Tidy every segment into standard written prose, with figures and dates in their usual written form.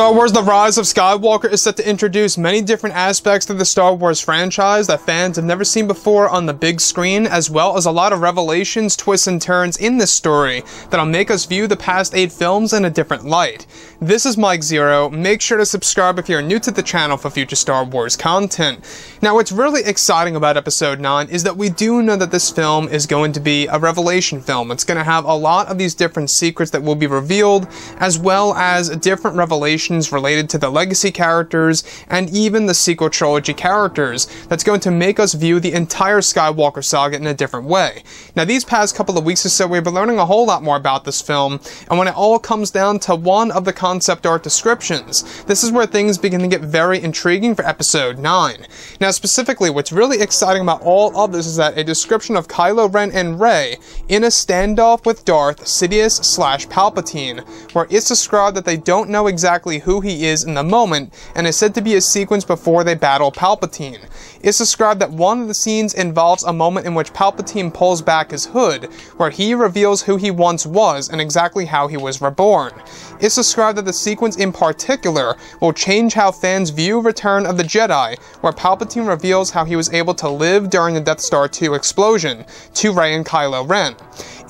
Star Wars The Rise of Skywalker is set to introduce many different aspects to the Star Wars franchise that fans have never seen before on the big screen, as well as a lot of revelations, twists, and turns in this story that'll make us view the past 8 films in a different light. This is Mike Zero. Make sure to subscribe if you're new to the channel for future Star Wars content. Now, what's really exciting about Episode 9 is that we do know that this film is going to be a revelation film. It's going to have a lot of these different secrets that will be revealed, as well as different revelations related to the legacy characters and even the sequel trilogy characters that's going to make us view the entire Skywalker saga in a different way. Now, these past couple of weeks or so, we've been learning a whole lot more about this film, and when it all comes down to one of the concept art descriptions, this is where things begin to get very intriguing for Episode 9. Now, specifically, what's really exciting about all of this is that a description of Kylo Ren and Rey in a standoff with Darth Sidious/Palpatine, where it's described that they don't know exactly who he is in the moment, and is said to be a sequence before they battle Palpatine. It's described that one of the scenes involves a moment in which Palpatine pulls back his hood, where he reveals who he once was and exactly how he was reborn. It's described that the sequence in particular will change how fans view Return of the Jedi, where Palpatine reveals how he was able to live during the Death Star 2 explosion to Rey and Kylo Ren.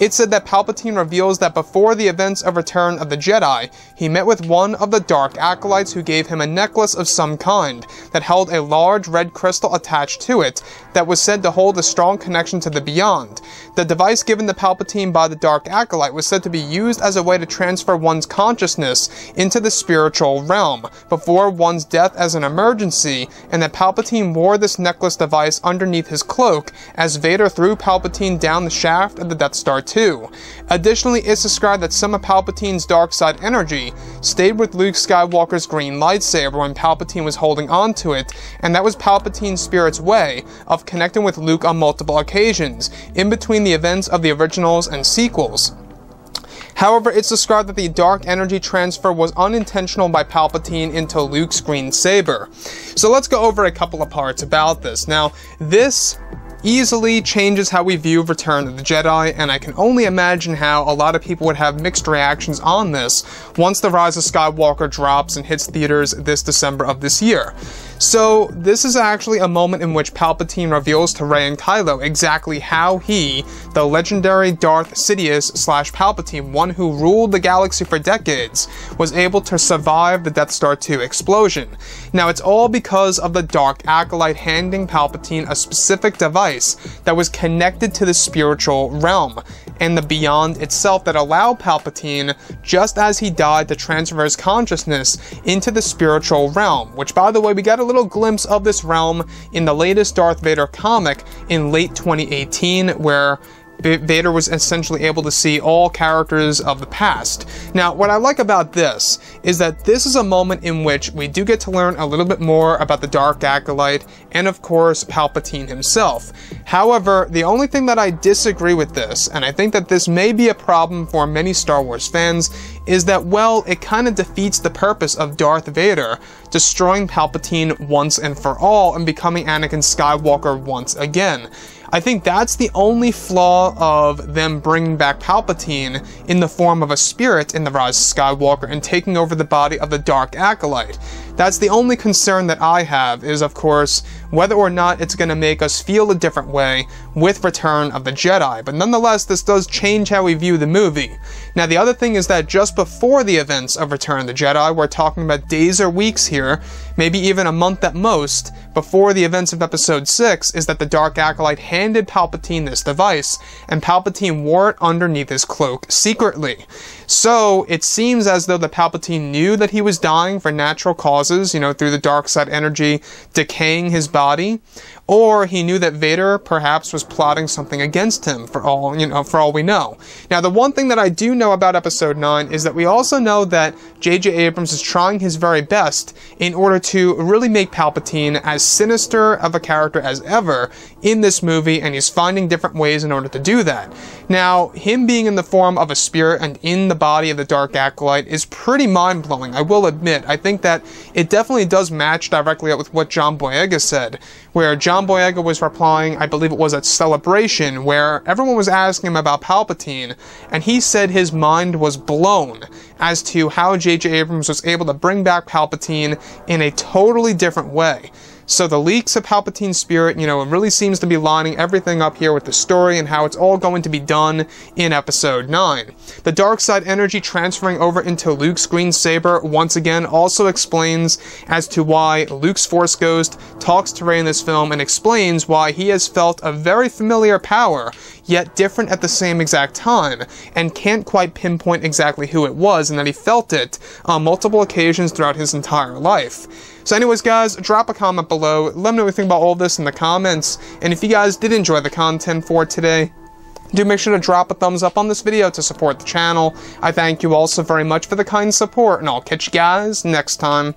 It's said that Palpatine reveals that before the events of Return of the Jedi, he met with one of the Dark Acolytes who gave him a necklace of some kind that held a large red crystal attached to it that was said to hold a strong connection to the beyond. The device given to Palpatine by the Dark Acolyte was said to be used as a way to transfer one's consciousness into the spiritual realm before one's death as an emergency, and that Palpatine wore this necklace device underneath his cloak as Vader threw Palpatine down the shaft of the Death Star 2. Additionally, it's described that some of Palpatine's dark side energy stayed with Luke Skywalker's green lightsaber when Palpatine was holding on to it, and that was Palpatine's spirit's way of connecting with Luke on multiple occasions, in between the events of the originals and sequels. However, it's described that the dark energy transfer was unintentional by Palpatine into Luke's green saber. So let's go over a couple of parts about this. Now, this easily changes how we view Return of the Jedi, and I can only imagine how a lot of people would have mixed reactions on this once The Rise of Skywalker drops and hits theaters this December of this year. So, this is actually a moment in which Palpatine reveals to Rey and Kylo exactly how he, the legendary Darth Sidious/Palpatine, one who ruled the galaxy for decades, was able to survive the Death Star 2 explosion. Now, it's all because of the Dark Acolyte handing Palpatine a specific device that was connected to the spiritual realm and the beyond itself that allowed Palpatine, just as he died, to transfer his consciousness into the spiritual realm, which, by the way, we got a little glimpse of this realm in the latest Darth Vader comic in late 2018, where Vader was essentially able to see all characters of the past. Now, what I like about this is that this is a moment in which we do get to learn a little bit more about the Dark Acolyte and, of course, Palpatine himself. However, the only thing that I disagree with this, and I think that this may be a problem for many Star Wars fans, is that, well, it kind of defeats the purpose of Darth Vader destroying Palpatine once and for all and becoming Anakin Skywalker once again. I think that's the only flaw of them bringing back Palpatine in the form of a spirit in The Rise of Skywalker and taking over the body of the Dark Acolyte. That's the only concern that I have, is, of course, whether or not it's going to make us feel a different way with Return of the Jedi. But nonetheless, this does change how we view the movie. Now, the other thing is that just before the events of Return of the Jedi, we're talking about days or weeks here, maybe even a month at most, before the events of Episode 6, is that the Dark Acolyte handed Palpatine this device, and Palpatine wore it underneath his cloak secretly. So, it seems as though the Palpatine knew that he was dying for natural causes, through the dark side energy decaying his body, or he knew that Vader perhaps was plotting something against him, for all we know. Now, the one thing that I do know about Episode 9 is that we also know that J.J. Abrams is trying his very best in order to really make Palpatine as sinister of a character as ever in this movie, and he's finding different ways in order to do that. Now, him being in the form of a spirit and in the body of the Dark Acolyte is pretty mind-blowing, I will admit. I think that it definitely does match directly up with what John Boyega said, where John Boyega was replying, I believe it was at Celebration, where everyone was asking him about Palpatine, and he said his mind was blown as to how J.J. Abrams was able to bring back Palpatine in a totally different way. So the leaks of Palpatine's spirit, you know, it really seems to be lining everything up here with the story and how it's all going to be done in Episode 9. The dark side energy transferring over into Luke's green saber once again also explains as to why Luke's Force Ghost talks to Rey in this film and explains why he has felt a very familiar power, yet different at the same exact time, and can't quite pinpoint exactly who it was, and that he felt it on multiple occasions throughout his entire life. So anyways, guys, drop a comment below, let me know what you think about all this in the comments, and if you guys did enjoy the content for today, do make sure to drop a thumbs up on this video to support the channel. I thank you all so very much for the kind support, and I'll catch you guys next time.